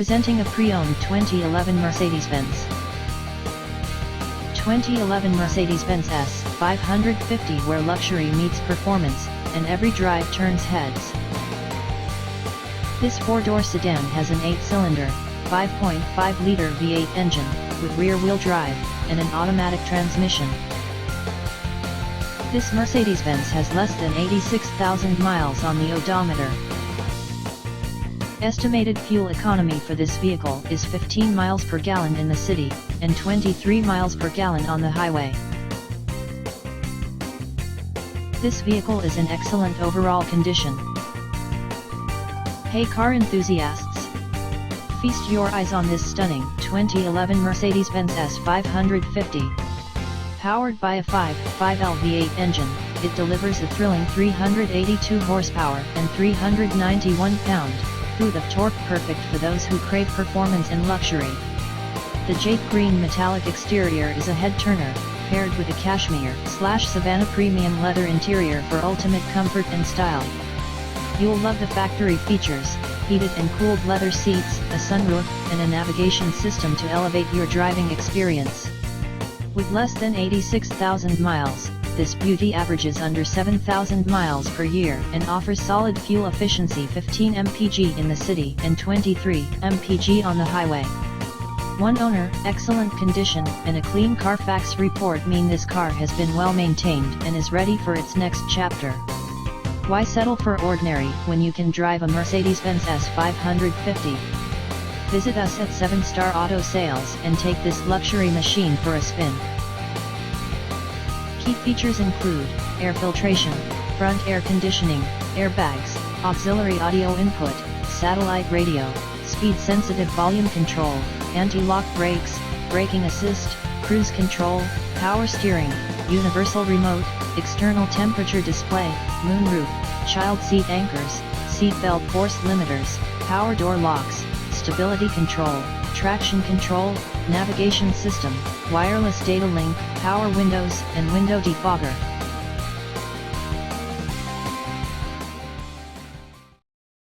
Presenting a pre-owned 2011 Mercedes-Benz. 2011 Mercedes-Benz S 550, where luxury meets performance, and every drive turns heads. This four-door sedan has an 8-cylinder, 5.5-liter V8 engine, with rear-wheel drive, and an automatic transmission. This Mercedes-Benz has less than 86,000 miles on the odometer. Estimated fuel economy for this vehicle is 15 miles per gallon in the city, and 23 miles per gallon on the highway. This vehicle is in excellent overall condition. Hey car enthusiasts! Feast your eyes on this stunning 2011 Mercedes-Benz S 550. Powered by a 5.5L V8 engine, it delivers a thrilling 382 horsepower and 391 pound-feet of torque, perfect for those who crave performance and luxury. The Jade Green Metallic exterior is a head-turner, paired with a Cashmere/Savanna Premium Leather interior for ultimate comfort and style. You'll love the factory features: heated and cooled leather seats, a sunroof, and a navigation system to elevate your driving experience. With less than 86,000 miles, this beauty averages under 7,000 miles per year and offers solid fuel efficiency: 15 mpg in the city and 23 mpg on the highway. One owner, excellent condition, and a clean Carfax report mean this car has been well maintained and is ready for its next chapter. Why settle for ordinary when you can drive a Mercedes-Benz S 550? Visit us at 7-Star Auto Sales and take this luxury machine for a spin. Key features include air filtration, front air conditioning, airbags, auxiliary audio input, satellite radio, speed-sensitive volume control, anti-lock brakes, braking assist, cruise control, power steering, universal remote, external temperature display, moonroof, child seat anchors, seat belt force limiters, power door locks, stability control, traction control, navigation system, wireless data link, power windows, and window defogger.